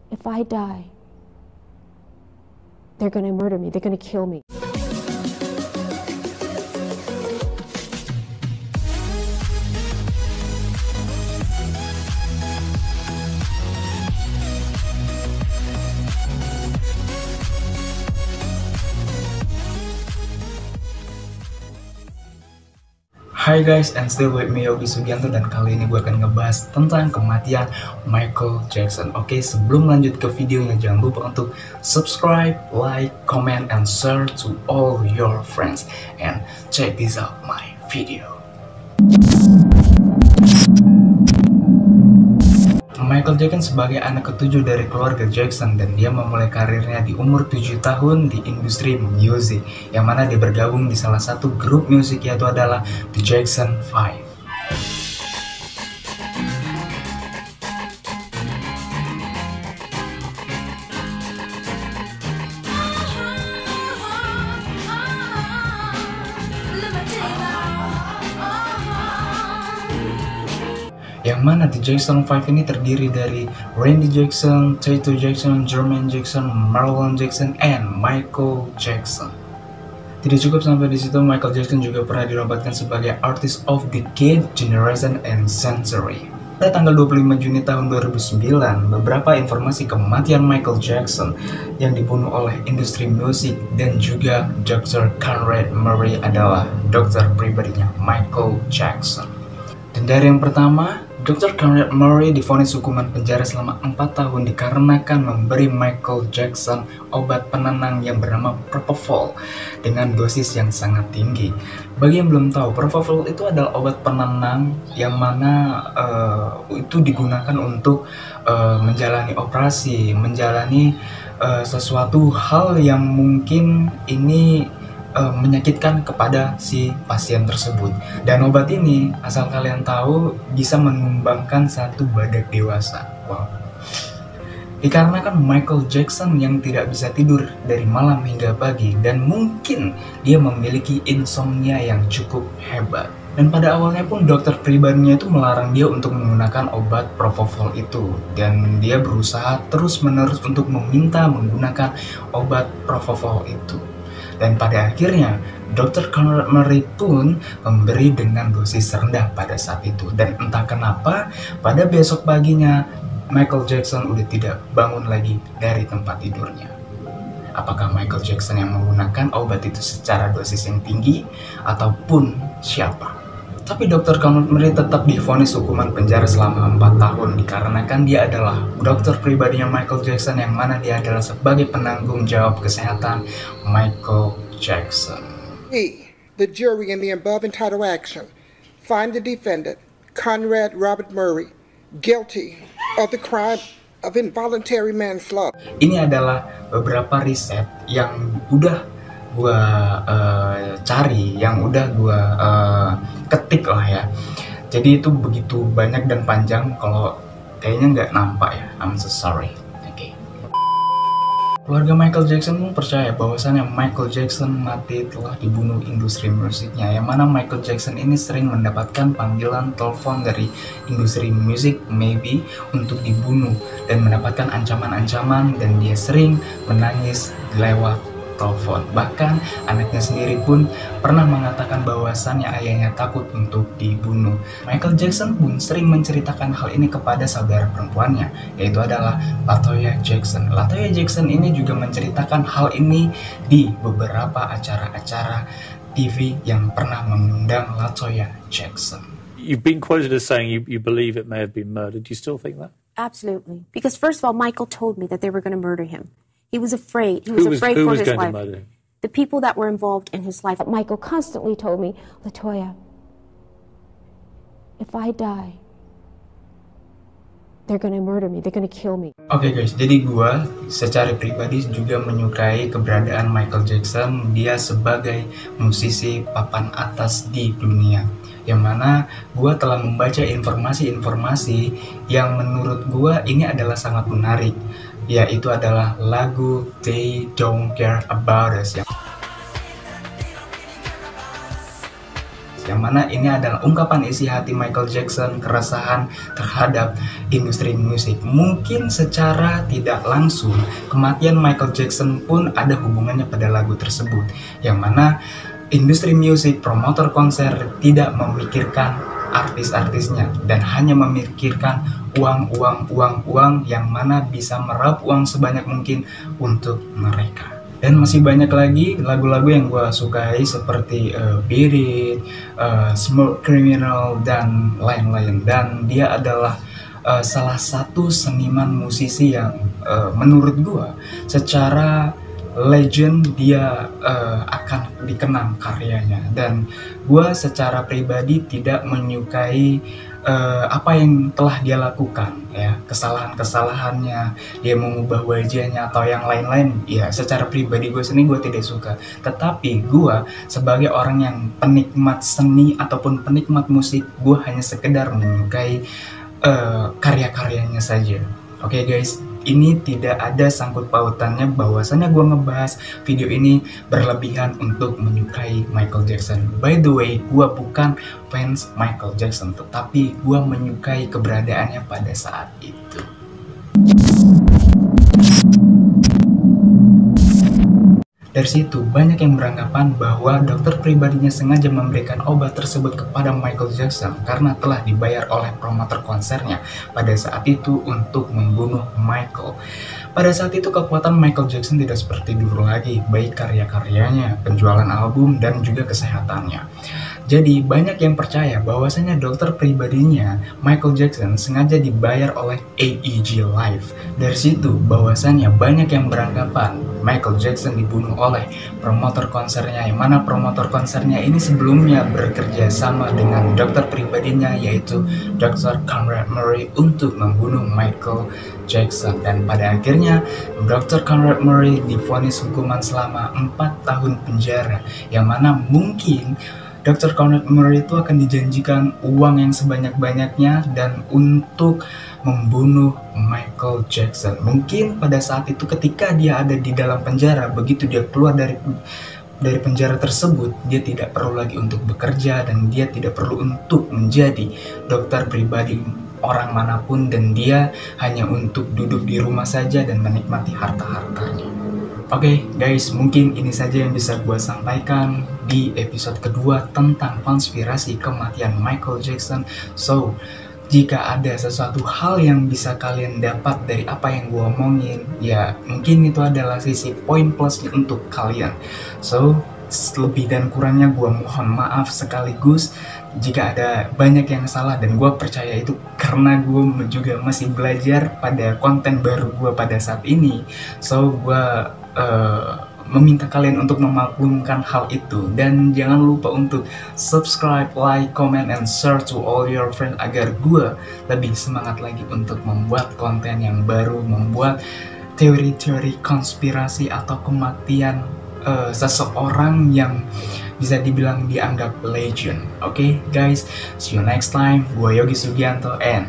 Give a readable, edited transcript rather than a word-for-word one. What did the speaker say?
If I die, they're gonna murder me, they're gonna kill me. Hai guys, and still with me Yogi Sugianto, dan kali ini gue akan ngebahas tentang kematian Michael Jackson. Oke, sebelum lanjut ke videonya, jangan lupa untuk subscribe, like, comment, and share to all your friends. And check this out my video. Michael Jackson sebagai anak ketujuh dari keluarga Jackson, dan dia memulai karirnya di umur 7 tahun di industri musik, yang mana dia bergabung di salah satu grup musik, yaitu adalah The Jackson 5. Yang mana The Jackson 5 ini terdiri dari Randy Jackson, Tato Jackson, Jermaine Jackson, Marlon Jackson, and Michael Jackson. Tidak cukup sampai di situ, Michael Jackson juga pernah dinobatkan sebagai Artist of Decade, Generation, and Century. Pada tanggal 25 Juni tahun 2009, beberapa informasi kematian Michael Jackson yang dibunuh oleh industri musik dan juga Dr. Conrad Murray adalah dokter pribadinya Michael Jackson. Dan dari yang pertama, Dr. Conrad Murray divonis hukuman penjara selama 4 tahun dikarenakan memberi Michael Jackson obat penenang yang bernama Propofol dengan dosis yang sangat tinggi. Bagi yang belum tahu, Propofol itu adalah obat penenang yang mana itu digunakan untuk menjalani operasi, menjalani sesuatu hal yang mungkin ini menyakitkan kepada si pasien tersebut. Dan obat ini, asal kalian tahu, bisa menyumbangkan satu badak dewasa. Wow. Dikarenakan Michael Jackson yang tidak bisa tidur dari malam hingga pagi, dan mungkin dia memiliki insomnia yang cukup hebat. Dan pada awalnya pun dokter pribadinya itu melarang dia untuk menggunakan obat Propofol itu, dan dia berusaha terus-menerus untuk meminta menggunakan obat Propofol itu. Dan pada akhirnya, Dr. Conrad Murray pun memberi dengan dosis rendah pada saat itu. Dan entah kenapa, pada besok paginya, Michael Jackson udah tidak bangun lagi dari tempat tidurnya. Apakah Michael Jackson yang menggunakan obat itu secara dosis yang tinggi, ataupun siapa? Tapi Dr. Conrad Murray tetap divonis hukuman penjara selama 4 tahun dikarenakan dia adalah dokter pribadinya Michael Jackson, yang mana dia adalah sebagai penanggung jawab kesehatan Michael Jackson. We, the jury in the above entitled action, find the defendant, Conrad Robert Murray, guilty of the crime of involuntary manslaughter. Ini adalah beberapa riset yang udah gua cari, yang udah gua ketik lah ya. Jadi itu begitu banyak dan panjang, kalau kayaknya nggak nampak ya. I'm so sorry. Oke. Keluarga Michael Jackson pun percaya bahwasannya Michael Jackson mati telah dibunuh industri musiknya, yang mana Michael Jackson ini sering mendapatkan panggilan telepon dari industri musik maybe untuk dibunuh, dan mendapatkan ancaman-ancaman, dan dia sering menangis lewat telepon. Bahkan anaknya sendiri pun pernah mengatakan bahwasannya ayahnya takut untuk dibunuh. Michael Jackson pun sering menceritakan hal ini kepada saudara perempuannya, yaitu adalah LaToya Jackson. LaToya Jackson ini juga menceritakan hal ini di beberapa acara-acara TV yang pernah mengundang LaToya Jackson. You've been quoted as saying you believe it may have been murdered. Do you still think that? Absolutely. Because first of all, Michael told me that they were going to murder him. He was afraid. He was afraid for his life. The people that were involved in his life. Michael constantly told me, LaToya, if I die, they're gonna murder me, they're gonna kill me. Oke guys, jadi gua secara pribadi juga menyukai keberadaan Michael Jackson. Dia sebagai musisi papan atas di dunia, yang mana gua telah membaca informasi-informasi yang menurut gua ini adalah sangat menarik, yaitu adalah lagu They Don't Care About Us yang mana ini adalah ungkapan isi hati Michael Jackson, keresahan terhadap industri musik. Mungkin secara tidak langsung kematian Michael Jackson pun ada hubungannya pada lagu tersebut, yang mana industri musik, promotor konser tidak memikirkan artis-artisnya dan hanya memikirkan uang yang mana bisa meraup uang sebanyak mungkin untuk mereka. Dan masih banyak lagi lagu-lagu yang gue sukai seperti Beat It, Smooth Criminal, dan lain-lain. Dan dia adalah salah satu seniman musisi yang menurut gue secara legend dia akan dikenang karyanya. Dan gue secara pribadi tidak menyukai apa yang telah dia lakukan, ya, kesalahan-kesalahannya, dia mengubah wajahnya atau yang lain-lain. Ya, secara pribadi gue sendiri gue tidak suka. Tetapi gue sebagai orang yang penikmat seni ataupun penikmat musik, gue hanya sekedar menyukai karya-karyanya saja. Oke guys, ini tidak ada sangkut pautannya bahwasannya gue ngebahas video ini berlebihan untuk menyukai Michael Jackson. By the way, gue bukan fans Michael Jackson, tetapi gue menyukai keberadaannya pada saat itu. Dari situ banyak yang beranggapan bahwa dokter pribadinya sengaja memberikan obat tersebut kepada Michael Jackson karena telah dibayar oleh promotor konsernya pada saat itu untuk membunuh Michael. Pada saat itu kekuatan Michael Jackson tidak seperti dulu lagi, baik karya-karyanya, penjualan album, dan juga kesehatannya. Jadi banyak yang percaya bahwasanya dokter pribadinya Michael Jackson sengaja dibayar oleh AEG Live. Dari situ bahwasanya banyak yang beranggapan Michael Jackson dibunuh oleh promotor konsernya, yang mana promotor konsernya ini sebelumnya bekerja sama dengan dokter pribadinya yaitu Dr. Conrad Murray untuk membunuh Michael Jackson. Dan pada akhirnya Dr. Conrad Murray divonis hukuman selama 4 tahun penjara, yang mana mungkin Dr. Conrad Murray itu akan dijanjikan uang yang sebanyak-banyaknya dan untuk membunuh Michael Jackson. Mungkin pada saat itu ketika dia ada di dalam penjara, begitu dia keluar dari penjara tersebut, dia tidak perlu lagi untuk bekerja dan dia tidak perlu untuk menjadi dokter pribadi orang manapun, dan dia hanya untuk duduk di rumah saja dan menikmati harta-hartanya. Oke guys, mungkin ini saja yang bisa gue sampaikan di episode kedua tentang konspirasi kematian Michael Jackson. So, jika ada sesuatu hal yang bisa kalian dapat dari apa yang gue omongin, ya mungkin itu adalah sisi poin plus untuk kalian. So, lebih dan kurangnya gue mohon maaf sekaligus jika ada banyak yang salah, dan gue percaya itu karena gue juga masih belajar pada konten baru gue pada saat ini. So, gue meminta kalian untuk memaklumkan hal itu, dan jangan lupa untuk subscribe, like, comment, and share to all your friends agar gue lebih semangat lagi untuk membuat konten yang baru, membuat teori-teori konspirasi atau kematian seseorang yang bisa dibilang dianggap legend. Oke guys, see you next time. Gue Yogi Sugianto and